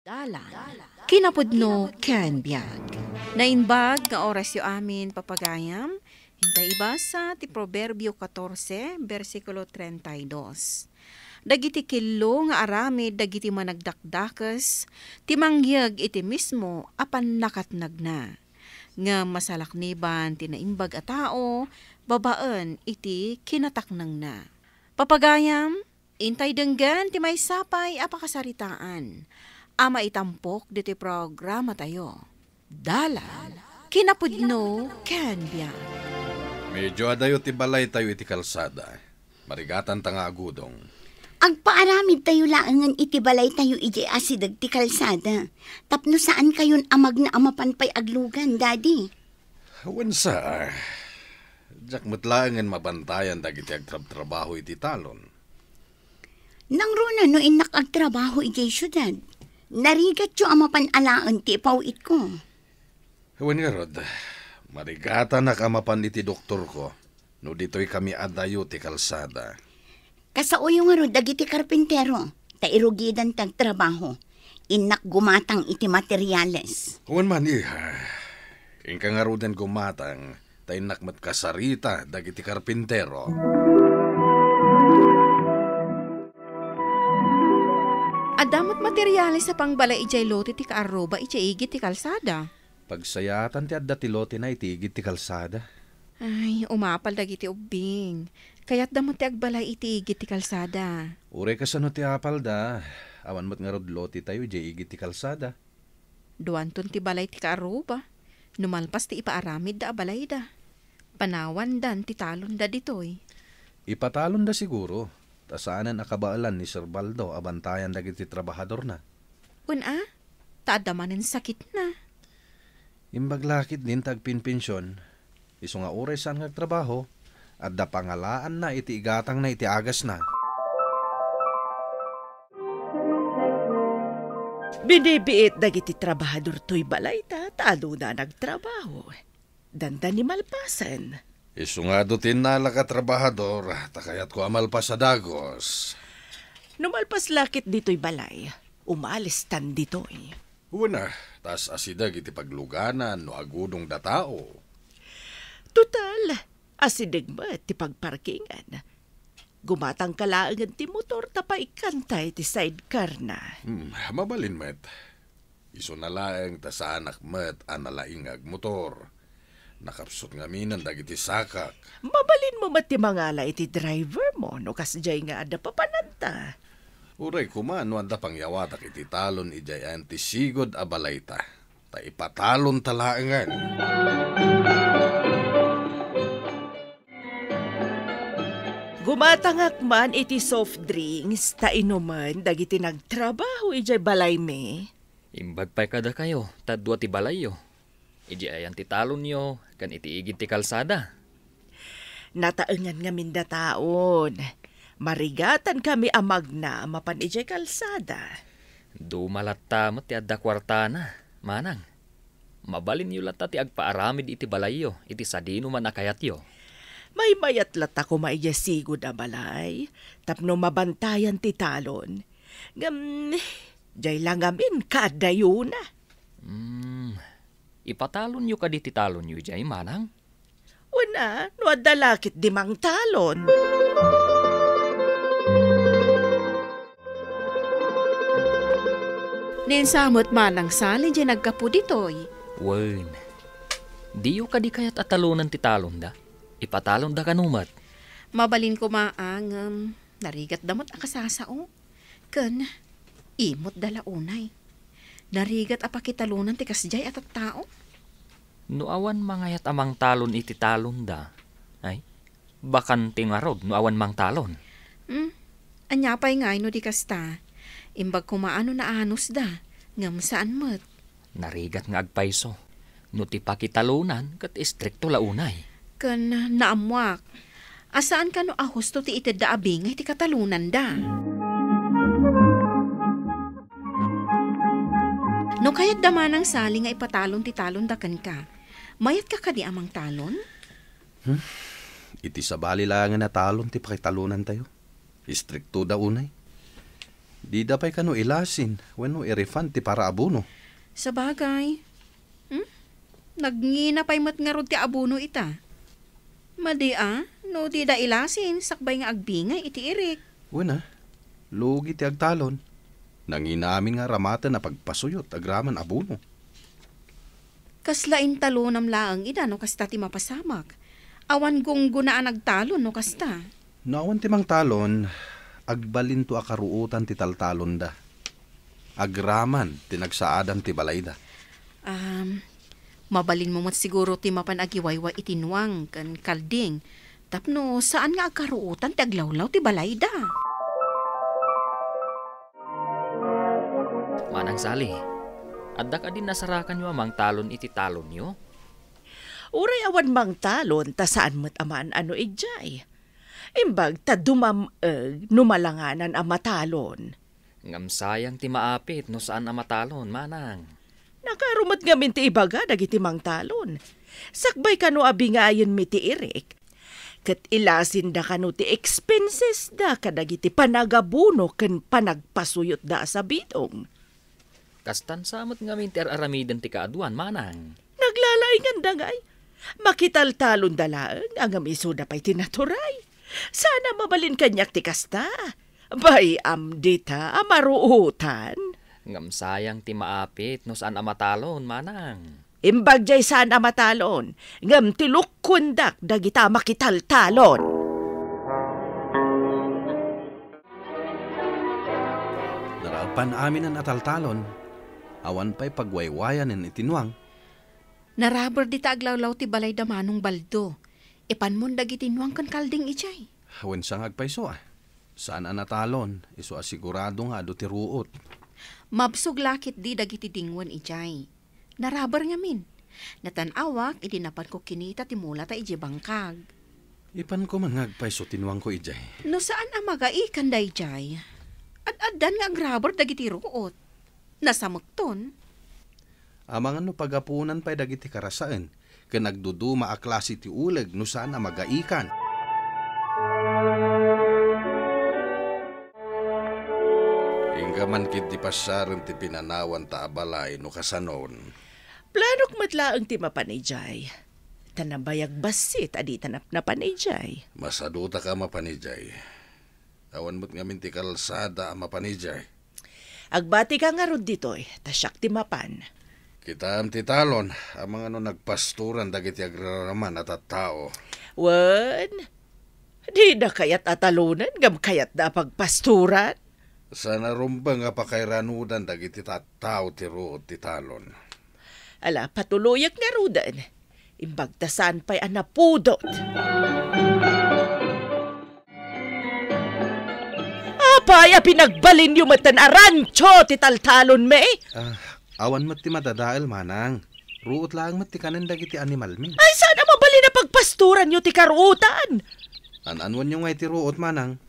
Dalan. Kinapudno ken biag. Nainbag nga oras yu amin papagayam. Hintay ibasa ti Proverbio 14, versikulo 32. Dagiti killo nga aramid dagiti managdakdakas, ti mangyag iti mismo apan nakatnag na. Nga masalakniban ti naimbag a tao, babaan iti kinataknang na. Papagayam, intay denggan ti may sapay apakasaritaan. Ama itampok diti programa tayo. Dalan, kinapudno, ken biag. Medyo adayo ti balay tayo iti kalsada. Marigatan ta nga agudong. Agpaaramid tayo laangan iti balay tayo iti asidag ti kalsada. Tapno saan kayon amag na amapan pay aglugan, daddy? Wansa, jak matlaangan mabantayan dagiti agtrabaho iti talon. Nang runa no inak agtrabaho iti syudad. Narigat yung amapan alaan ti ipawit ko. Wan nga rod, marigatan na kamapan iti doktor ko. No dito'y kami adayo ti kalsada. Kasauyo nga rod dagiti karpintero. Tairugidan tag trabaho. Inak gumatang iti materyales. Wan man iha, ingka nga roden gumatang, tainak matkasarita dagiti karpintero. Adamot materyales sa pangbalay ijay lote ti kaaroba ijay igit ti kalsada. Pagsayatan ti adda ti lote na itigit ti kalsada. Ay, umapal dagiti ubing. Kaya't damot ti agbalay iti igit ti kalsada. Ure kasano ti apal da, awan mo't nga rod lote tayo ijay igit ti kalsada. Duanton ti balay ti kaaroba. Numalpas ti ipaaramid da abalay da. Panawan dan ti talon da ditoy. Ipatalon da siguro. Tasaanan akabaalan ni Sir Baldo abantayan dagiti trabahador na. Una, taadamanin sakit na. Imbaglakit din tagpinpensyon. Iso nga oras saan ngagtrabaho at da pangalaan na iti igatang na iti agas na. Binibiit dagiti trabahador to'y balay talo na nagtrabaho. Dandan ni malpasan. Iso nga dutin na trabahador, takayat ko amalpas sa dagos. Numalpas lakit dito'y balay, umalis tan dito'y. Una, tas asidag iti pagluganan no agudong datao. Total, asidig mo ti pagparkingan. Gumatang kalaangan ti motor tapay kantay ti sidecar na. Mabalin met. Iso na laeng ta sa anak met analaingag motor. Nakapsot nga minan dagiti sakak. Mabalin mo mati mangala iti driver mo no kasjay nga ada papananta. Uray kumano anda pangyawatak iti talon ijay antisigod abalayta. Ta ipatalon talaangan. Gumatangak man iti soft drinks ta inuman dagiti nagtrabaho ijay balay me. Imbag pa'y kada kayo, tadwa ti balay yo. Iji ayan ti talon nyo, kan iti igit ti kalsada. Nataengan nga minda taon. Marigatan kami amag na mapan ijay kalsada. Dumalatta mo ti adda kwartana, manang. Mabalin yu lata ti agpaaramid iti balay yo, iti sadino man akayat yo. May mayat lata ko maiyasigod a balay, tapno mabantayan ti talon. Jay lang amin kadayo na. Ipatalon nyo ka di ti talon nyo, jay manang? Una, no adalakit di mang talon. Ninsamot manang sali dyan nagkapu ditoy. Wen, di yu ka di kayat atalunan ti talon da. Ipatalon da kanumat. Mabalin ko maang narigat damot akasasao. Ken, imot dala unay. Narigat apakitalunan ti kasjay at tao. No awan mangayat amang talon iti talon da. Ay, bakan tingarod no awan mang talon. Anyapay nga no di kasta. Imbag kumaano na anos da. Ngam saan mat. Narigat nga agpaiso. No ti pakitalunan kat istrikto launay. Ken naamwak. Asaan ka no ahusto ti ited da abingay ti katalunan da. No kayat damanang sali nga ipatalon ti talon da kan ka. Mayat ka kadi amang talon? Iti sabali lang na talon ti pakitalunan tayo. Istrikto da unay. Di dapay kano ilasin, wenno irefan ti para abono. Sa bagay. Nagngina pa'y mat nga rod ti abono ita. Madi no di da ilasin, sakbay nga agbingay iti irik. Wena, lugi ti agtalon. Nanginamin nga ramatan na pagpasuyot agraman abono. Kaslain talo nam laang ida no kasta ti mapasamak. Awan kong gunaan agtalon no kasta. Naawan ti mang talon, agbalin to akaruutan ti taltalon da. Agraman ti nagsaadan ti balay da. Mabalin mo mat siguro ti mapan agiwaywa itinwang kan kalding. Tapno saan nga agkaruutan ti aglawlaw ti balay da. Manang Sally, adda ka din nasarakan nyo amang talon iti talon nyo? Uray awan mang talon, ta saan mo't amaan ano ijay. Imbag ta numalanganan ang matalon. Ngam sayang ti maapit no saan amatalon, manang. Nakarumat nga min ti ibaga dagiti mang talon. Sakbay kano abingayon mi ti irik. Kat ilasin da kano ti expenses da kadagiti panagabuno ken panagpasuyot da sa bidong. Kastan samot nga min ti aramiden ti kaaduan, manang. Naglalaingan dangay. Makitaltalon dalaang ang amiso da pa'y tinaturay. Sana mabalin kanyak ti kasta. Bay amdita amaruutan. Ngam sayang ti maapit no saan amatalon, manang. Imbag jay saan amatalon. Ngam ti lukkundak dagita makitaltalon. Naralpan amin ang ataltalon. Awan pa'y pagwaywayan ng itinwang. Naraber di ta aglawlaw ti balay da manong baldo. Ipanmon dagitinwang kan kalding ijay. Hawen sang agpaiso Saan ang natalon, iso asigurado nga do ti ruot. Mabsog lakit di dagiti dingwan ijay. Naraber nga min. Natanawak, idinapan ko kinita ti mula ta iji bangkag. Ipan ko man ngagpaiso tinwang ko ijay. No saan ang magaikan da ijay? Ad-adan nga ang rubber dagiti ruot. Nasamagton. Amang ano pagapunan pa'y dagiti karasaan, ka nagduduma a klase ti uleg no saan ang magaikan. Inggaman kit di pasaran ti pinanawan ta abalay no kasanon. Planok matlaang ti mapanijay. Tanabayag basit adi tanap na panijay. Masaduta ka mapanijay. Awan mo't ngamin ti kalsada ang mapanijay. Agbati ka nga rod ditoy, tasyak ti mapan. Kita am ti talon, ang mga nagpasturan dagiti agraraman at tao. Wan, di na kayat atalunan, gam kayat na pagpasturan. Sana rumba nga pakairanudan dagiti tao ti ruot ti talon. Ala, patuloyak nga rudan. Imbagtasan pa'y anapudot. Apay, pinagbalin yung matan arancho ti taltalon me. Awan mat ti madadael manang. Ruot lang mat ti kanan dagiti animal mi. Ay, sana mabali na pagpasturan nyo ti karuutan. Anwan nyo nga iti ruot manang.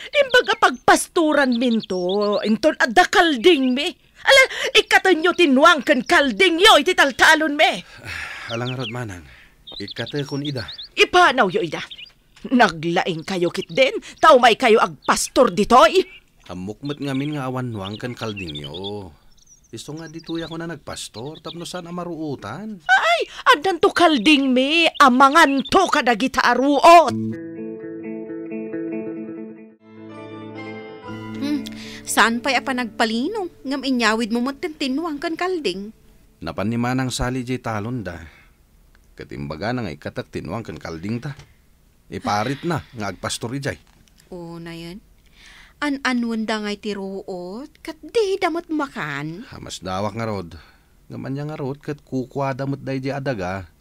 Imbaga pagpasturan minto, inton adda kalding me. Ala, ikatan nyo tinwang kan kalding yo iti taltalon me. Alang rod manang, ikate kun ida. Ipanaw yo ida. Naglaing kayo kit din, tao may kayo agpastor ditoy. Amukmat ngamin nga awan nuang kan kalding yo. Isto nga dituya ko na nagpastor, tapno saan amaruutan. Ay, adan to kalding me, amangan to kadagita aruot. Saan pa'y apanagpalino? Ngam inyawid mo tinwang kan kalding. Napan ni manang sali jay talon da. Katimbaga na nga ikatak tinwang kan kalding ta. Iparit na, nga agpastor jay. Oo na yan. An-anwan da nga'y tiruot, kat di damot makan. Mas dawak nga rod. Ngaman niya nga rod, kat kukwa damot day jay adaga.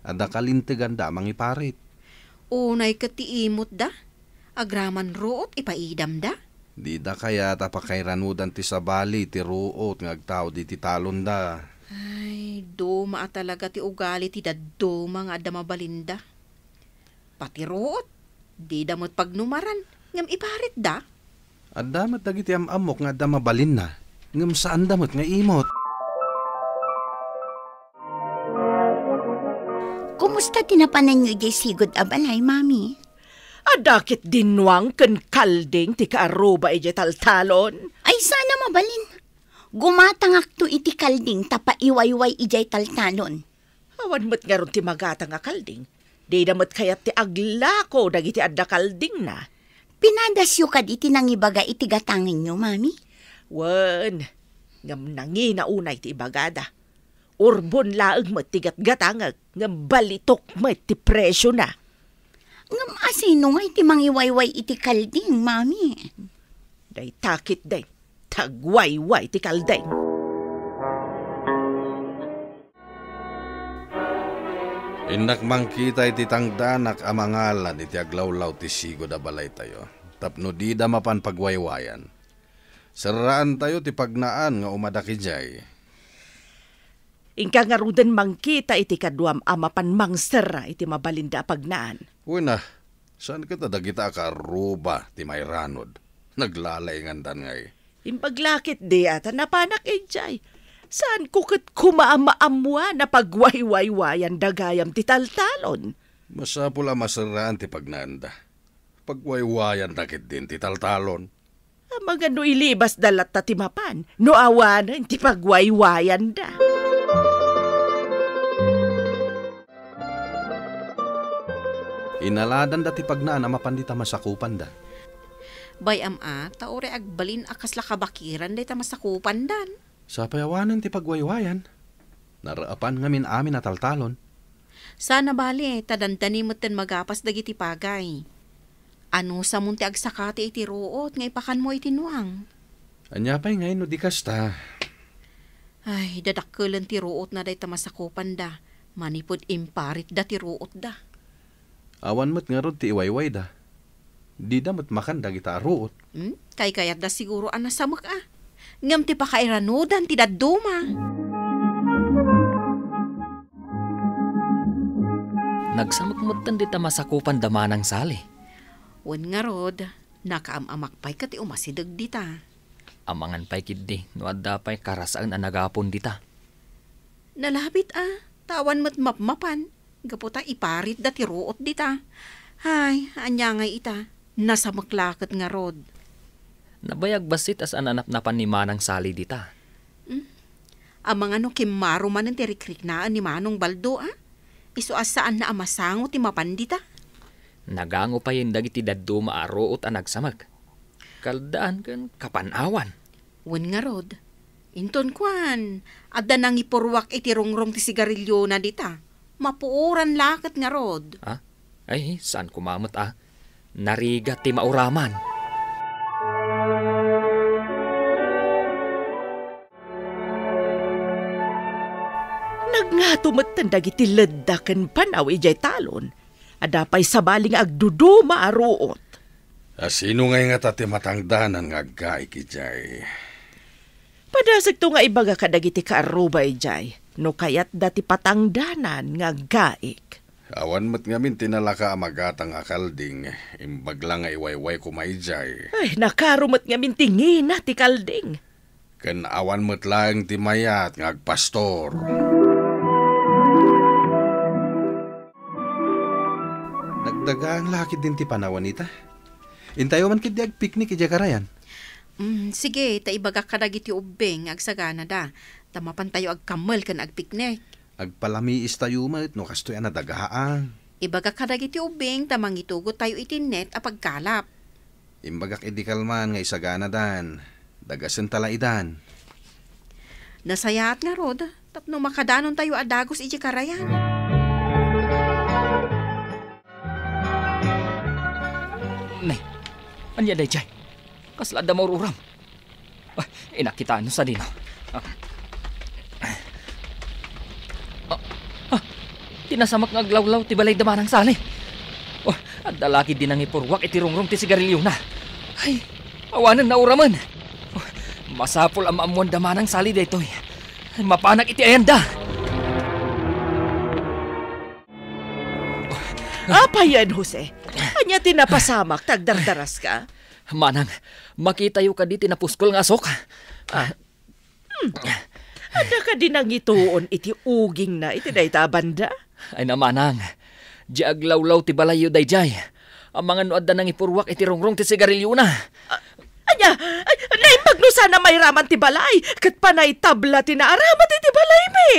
Ada kalintigan da mang iparit. Unay kat tiimot da. Agraman root, ipaidam da. Di da kaya tapakairanudan ti sabali ti ruot nga agtao di ti talon da. Ay, duma talaga ti ugali ti daduma nga adda mabalinda. Pati root, di damot pagnumaran, ngam iparit da. At damat dagiti amok nga adda mabalin na, ngam saan damot nga imot. Kumusta tinapanan nyo jay sigod abalay, mami? Adakit dinwang kan kalding ti kaaruba ije taltalon. Ay, Ay sana mabalin. Gumatangak to iti kalding tapa iwayway ijay taltalon. Awan mo't nga ron ti magata nga kalding. Di damot kayat ti aglako dagiti adda kalding na. Pinadasyo ka iti nang ibaga iti gatangin nyo, mami. Wan, ngam nangi na unay ti ibagada. Urbon laeng mo't ti gatgatangag, ngam balitok mo't ti presyo na. Ngam asino nga iti mangiwayway iti kalding, mami. Day takit day, tagwayway ti kalding. Inak mangkita iti tangdanak amangalan iti aglawlaw ti sigo da balay tayo. Tapno di da mapan pagwaywayan. Saraan tayo ti pagnaan nga umadaki jay. Ingka nga rudan mangkita iti kaduam amapan mangsera iti mabalinda pagnaan. Uy na, saan kita dagita akaruba ti may ranod? Naglalay ngandan ngay. Impaglakit di ata napanak ejay. Saan kukit kumaamaamwa na pagwaywaywayan dagayam ti taltalon? Masapula masaraan ti pagnanda. Pagwaywayan dakit din ti taltalon. Mga no ilibas dalat ta ti mapan, no awanan ti pagwaywwayan da. Inaladan da ti pagnaan na mapandita masakupan da. Bayam taore agbalin akas lakabakiran day ta masakupan dan. Sa payawanan ti pagwaywayan. Naraapan ngamin amin na taltalon. Sana bali, tadantani mo ten magapas dagiti pagay. Ano sa munti agsakati iti ruot, nga ipakan mo iti nuang. Anya pa'y ngayon no di kasta. Ay, dadakkelan ti ruot na day tamasakupan da. Manipod imparit da ti ruot da. Awan mo't nga rod ti iwayway da. Di da mo't makan dagita ruot. Kay kayat da siguro anasamak Ngam ti pakairanudan ti dadduma. Nagsamagmutan di ta masakupan damanang sali. Wen nga rod, nakaamamakpay ka ti umasidag dita. Amangan pa'y kiddi, no adda pa'y karasaan na nagapon dita. Nalabit tawan mo't mapmapan. Gaputa iparit da ti ruot dita. Hay, anya ngay ita, nasa maklakat nga rod. Nabayag basit as ananap na pan ni Manang sali dita. Amang ano kimaro man ang tirikrik-naan ni Manong Baldo Iso asaan na amasango ti mapandita. Nagango pa yung dagiti daddo maaroot ang nagsamag. Kaldaan kan kapanawan. Wen nga rod, inton kwan, adda nang ipurwak iti rongrong ti sigarilyo na dita. Mapuuran lakat nga rod. Ay, saan kumamot Narigat ti mauraman. Nga tumatan dagiti leddaken panaw ijay talon. Adapay sabaling agduduma aruot. Sino ngay nga tati matangdanan nga aggaik ijay? Padasag to nga ibaga kadagiti kaaruba ijay. No kayat dati patangdanan nga aggaik. Awan mat ngamin tinalaka amagatang akalding. Imbaglang nga iwayway kumaijay. Ay, nakarumot ngamin tingin na ti kalding. Ken awan mat lang ti mayat nga agpastor. Nagdagang lakid din ti panawan ita. Intayo man kidi ag-picnic ija karayan. Sige, taibaga kadagiti ubeng agsagana da. Tamapan tayo agkamal kan agpiknik. Agpalamiis tayo mat no kastoy na dagaan. Ibaga kadagiti ubeng tamang itugot tayo itinet a pagkalap. Imbagak idikalman nga isagana dan. Dagasen talaidan. Nasayaat nga rod, tapno makadanon tayo adagos iji karayan. Nay, anya day jay. Kaslada mo ruram. Inakitaan sa dino. Tinasamak nga aglawlaw ti balay damanang sali. At dalaki din ang ipurwak itirongrong ti sigarilyo na. Ay, awanan na uraman. Masapol ang maamuan damanang sali daytoy. Mapanak iti ayanda. Apa yan, Jose? Anya tinapasamak, tagdardaras ka? Manang, makita yu ka di tinapuskol nga asok. Ada ka din ang ituon iti uging na iti dayta banda? Ay namanang, di aglawlaw ti balayo dayjay. Ang mga nuad na nang ipurwak iti rongrong ti sigarilyo na. Anya, naimag Kagno sana may raman ti balay, kat panay tabla tinaaramat iti balay me.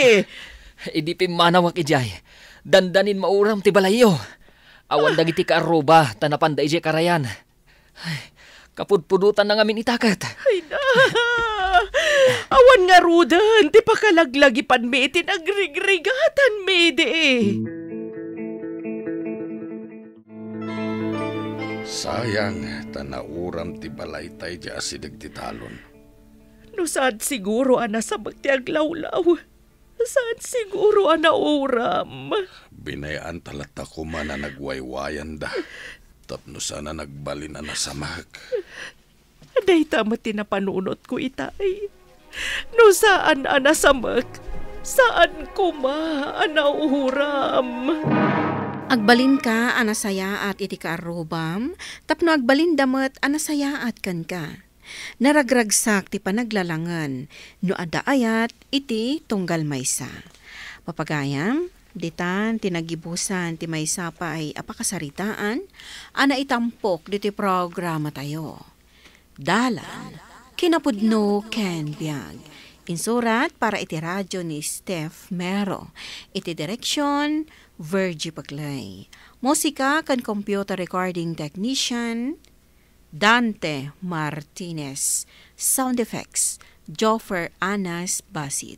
Idi pimanawak ijay. Dandanin mauram ti balayo. Awan dagiti kaaruba, tanapan da ijay karayan. Ay, kapudpudutan na ngamin itakat. Ay na, awan nga rudan, ti pakalaglagipan me iti nagrigrigatan me di. Sayang, tanauram ti balay tayo di asidag ti talon. No saan siguro ana sa magtiaglawlaw? Saan siguro ana uram? Binayaan talata ko man na nagwaywayan da. Tapno sana nagbalin na nasamag. Aday tama tinapanunot ko itay. No saan ana samak? Saan ko ma ana uram? Agbalin ka, anasaya at iti kaarubam, tapno agbalin damat, anasaya at kan ka. Naragragsak ti panaglalangan, no adaayat iti tunggal maysa. Papagayam, ditan tinagibusan ti maysa pa ay apakasaritaan, ana itampok diti programa tayo. Dalan, kinapudno Ken Biag. Insurat para iti radyo ni Steph Mero. Iti direksyon, Virgie Paglay. Musika kan computer recording technician, Dante Martinez. Sound effects, Joffer Anas Basit.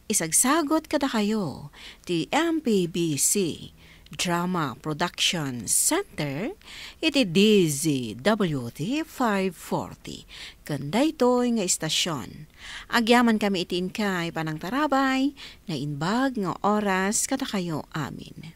Isagsagot kada kayo, ti MPBC Drama Production Center, iti DZWT 540. Kanda ito'y nga istasyon. Agyaman kami itin kay panang tarabay, na inbag nga oras kada kayo amin.